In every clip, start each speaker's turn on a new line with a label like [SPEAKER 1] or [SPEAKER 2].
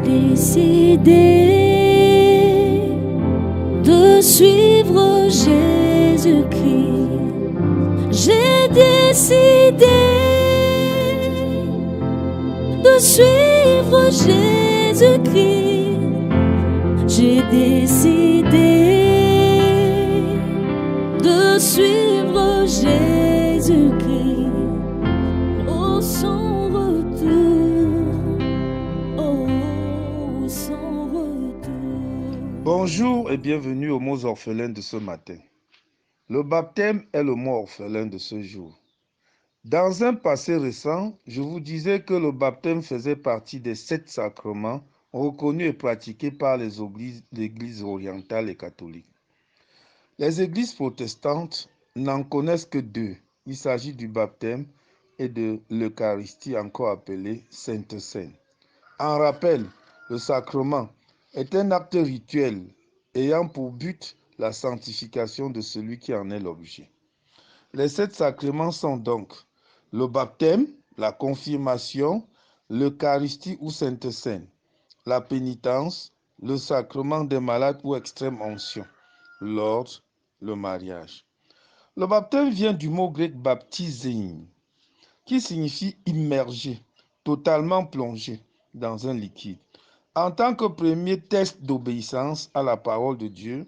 [SPEAKER 1] décidé de suivre Jésus-Christ. J'ai décidé de suivre Jésus-Christ. J'ai décidé de suivre Jésus-Christ au son retour, au son retour.
[SPEAKER 2] Bonjour et bienvenue aux mots orphelins de ce matin. Le baptême est le mot orphelin de ce jour. Dans un passé récent, je vous disais que le baptême faisait partie des 7 sacrements reconnus et pratiqués par les églises orientales et catholiques. Les églises protestantes n'en connaissent que 2. Il s'agit du baptême et de l'Eucharistie, encore appelée Sainte Seine. En rappel, le sacrement est un acte rituel ayant pour but la sanctification de celui qui en est l'objet. Les 7 sacrements sont donc le baptême, la confirmation, l'Eucharistie ou Sainte Seine, la pénitence, le sacrement des malades ou extrême onction, l'ordre, le mariage. Le baptême vient du mot grec baptizein, qui signifie immerger, totalement plongé dans un liquide. En tant que premier test d'obéissance à la parole de Dieu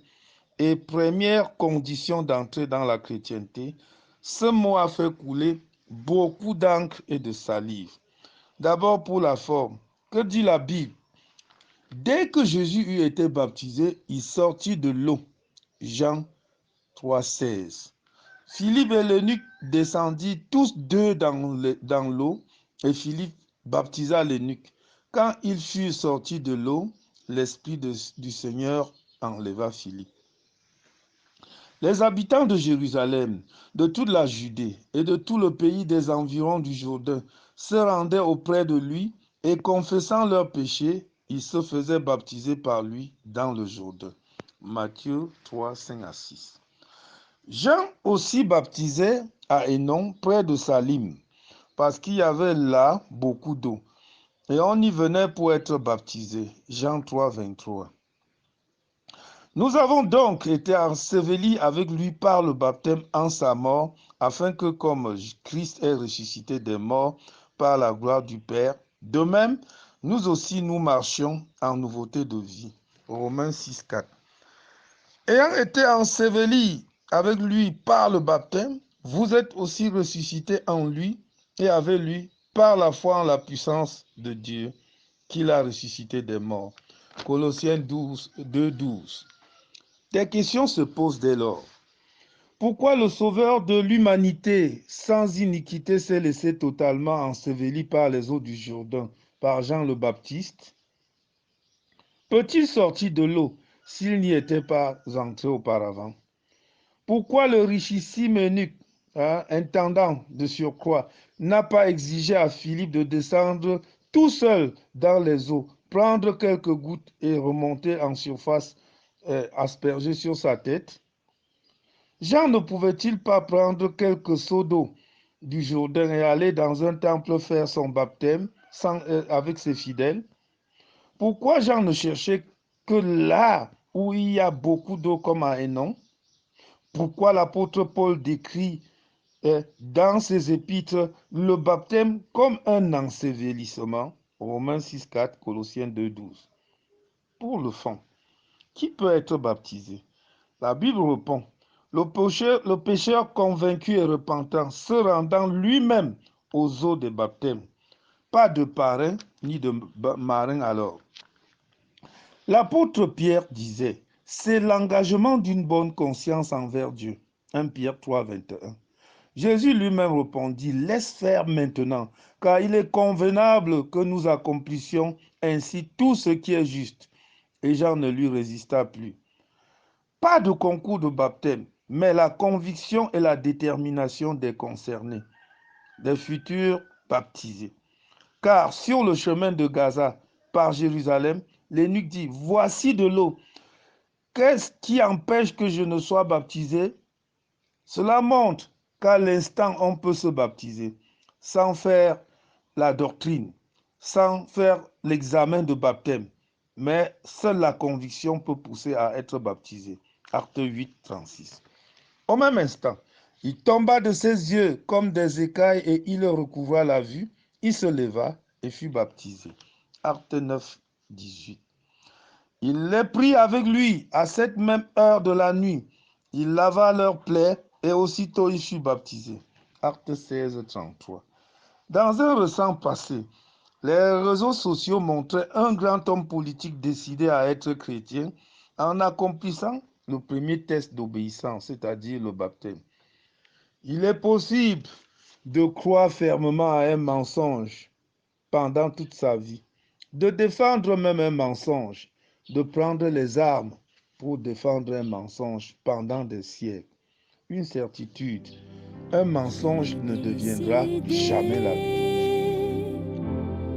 [SPEAKER 2] et première condition d'entrée dans la chrétienté, ce mot a fait couler beaucoup d'encre et de salive. D'abord pour la forme. Que dit la Bible? Dès que Jésus eut été baptisé, il sortit de l'eau. Jean 3,16. Philippe et l'eunuque descendirent tous deux dans l'eau et Philippe baptisa l'eunuque. Quand ils furent sortis de l'eau, l'Esprit du Seigneur enleva Philippe. Les habitants de Jérusalem, de toute la Judée et de tout le pays des environs du Jourdain se rendaient auprès de lui et confessant leurs péchés, ils se faisaient baptiser par lui dans le Jourdain. Matthieu 3, 5 à 6. Jean aussi baptisait à Hénon, près de Salim, parce qu'il y avait là beaucoup d'eau. Et on y venait pour être baptisé. Jean 3, 23. Nous avons donc été ensevelis avec lui par le baptême en sa mort, afin que comme Christ est ressuscité des morts par la gloire du Père, de même, nous aussi nous marchions en nouveauté de vie. Romains 6, 4. Ayant été ensevelis avec lui par le baptême, vous êtes aussi ressuscités en lui et avec lui par la foi en la puissance de Dieu qu'il a ressuscité des morts. Colossiens 2, 12. Des questions se posent dès lors. Pourquoi le Sauveur de l'humanité sans iniquité s'est laissé totalement enseveli par les eaux du Jourdain, par Jean le Baptiste? Peut-il sortir de l'eau s'il n'y était pas entré auparavant? Pourquoi le richissime eunuque, intendant de surcroît, n'a pas exigé à Philippe de descendre tout seul dans les eaux, prendre quelques gouttes et remonter en surface, asperger sur sa tête? Jean ne pouvait-il pas prendre quelques seaux d'eau du Jourdain et aller dans un temple faire son baptême avec ses fidèles? Pourquoi Jean ne cherchait que là où il y a beaucoup d'eau comme à Hénon? Pourquoi l'apôtre Paul décrit dans ses épîtres le baptême comme un ensevelissement? Romains 6, 4, Colossiens 2, 12. Pour le fond, qui peut être baptisé? La Bible répond, le pécheur convaincu et repentant se rendant lui-même aux eaux de baptême. Pas de parrain ni de marin alors. L'apôtre Pierre disait, c'est l'engagement d'une bonne conscience envers Dieu. 1 Pierre 3, 21. Jésus lui-même répondit, laisse faire maintenant, car il est convenable que nous accomplissions ainsi tout ce qui est juste. Et Jean ne lui résista plus. Pas de concours de baptême, mais la conviction et la détermination des concernés, des futurs baptisés. Car sur le chemin de Gaza, par Jérusalem, l'eunuque dit, voici de l'eau. Qu'est-ce qui empêche que je ne sois baptisé? Cela montre qu'à l'instant, on peut se baptiser sans faire la doctrine. sans faire l'examen de baptême, mais seule la conviction peut pousser à être baptisé. Acte 8, 36. Au même instant, il tomba de ses yeux comme des écailles et il recouvra la vue. Il se leva et fut baptisé. Acte 9, 18. Il les prit avec lui à cette même heure de la nuit. Il lava leurs plaies et aussitôt il fut baptisé. Acte 16, 33. Dans un récent passé, les réseaux sociaux montraient un grand homme politique décidé à être chrétien en accomplissant le premier test d'obéissance, c'est-à-dire le baptême. Il est possible de croire fermement à un mensonge pendant toute sa vie, de défendre même un mensonge, de prendre les armes pour défendre un mensonge pendant des siècles. Une certitude, un mensonge ne deviendra jamais la vérité.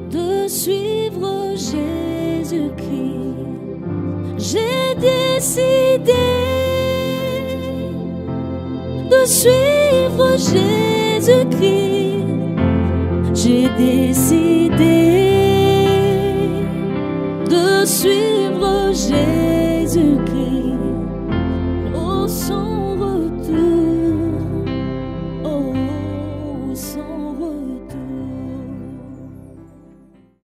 [SPEAKER 1] De suivre Jésus-Christ, j'ai décidé de suivre Jésus-Christ, j'ai décidé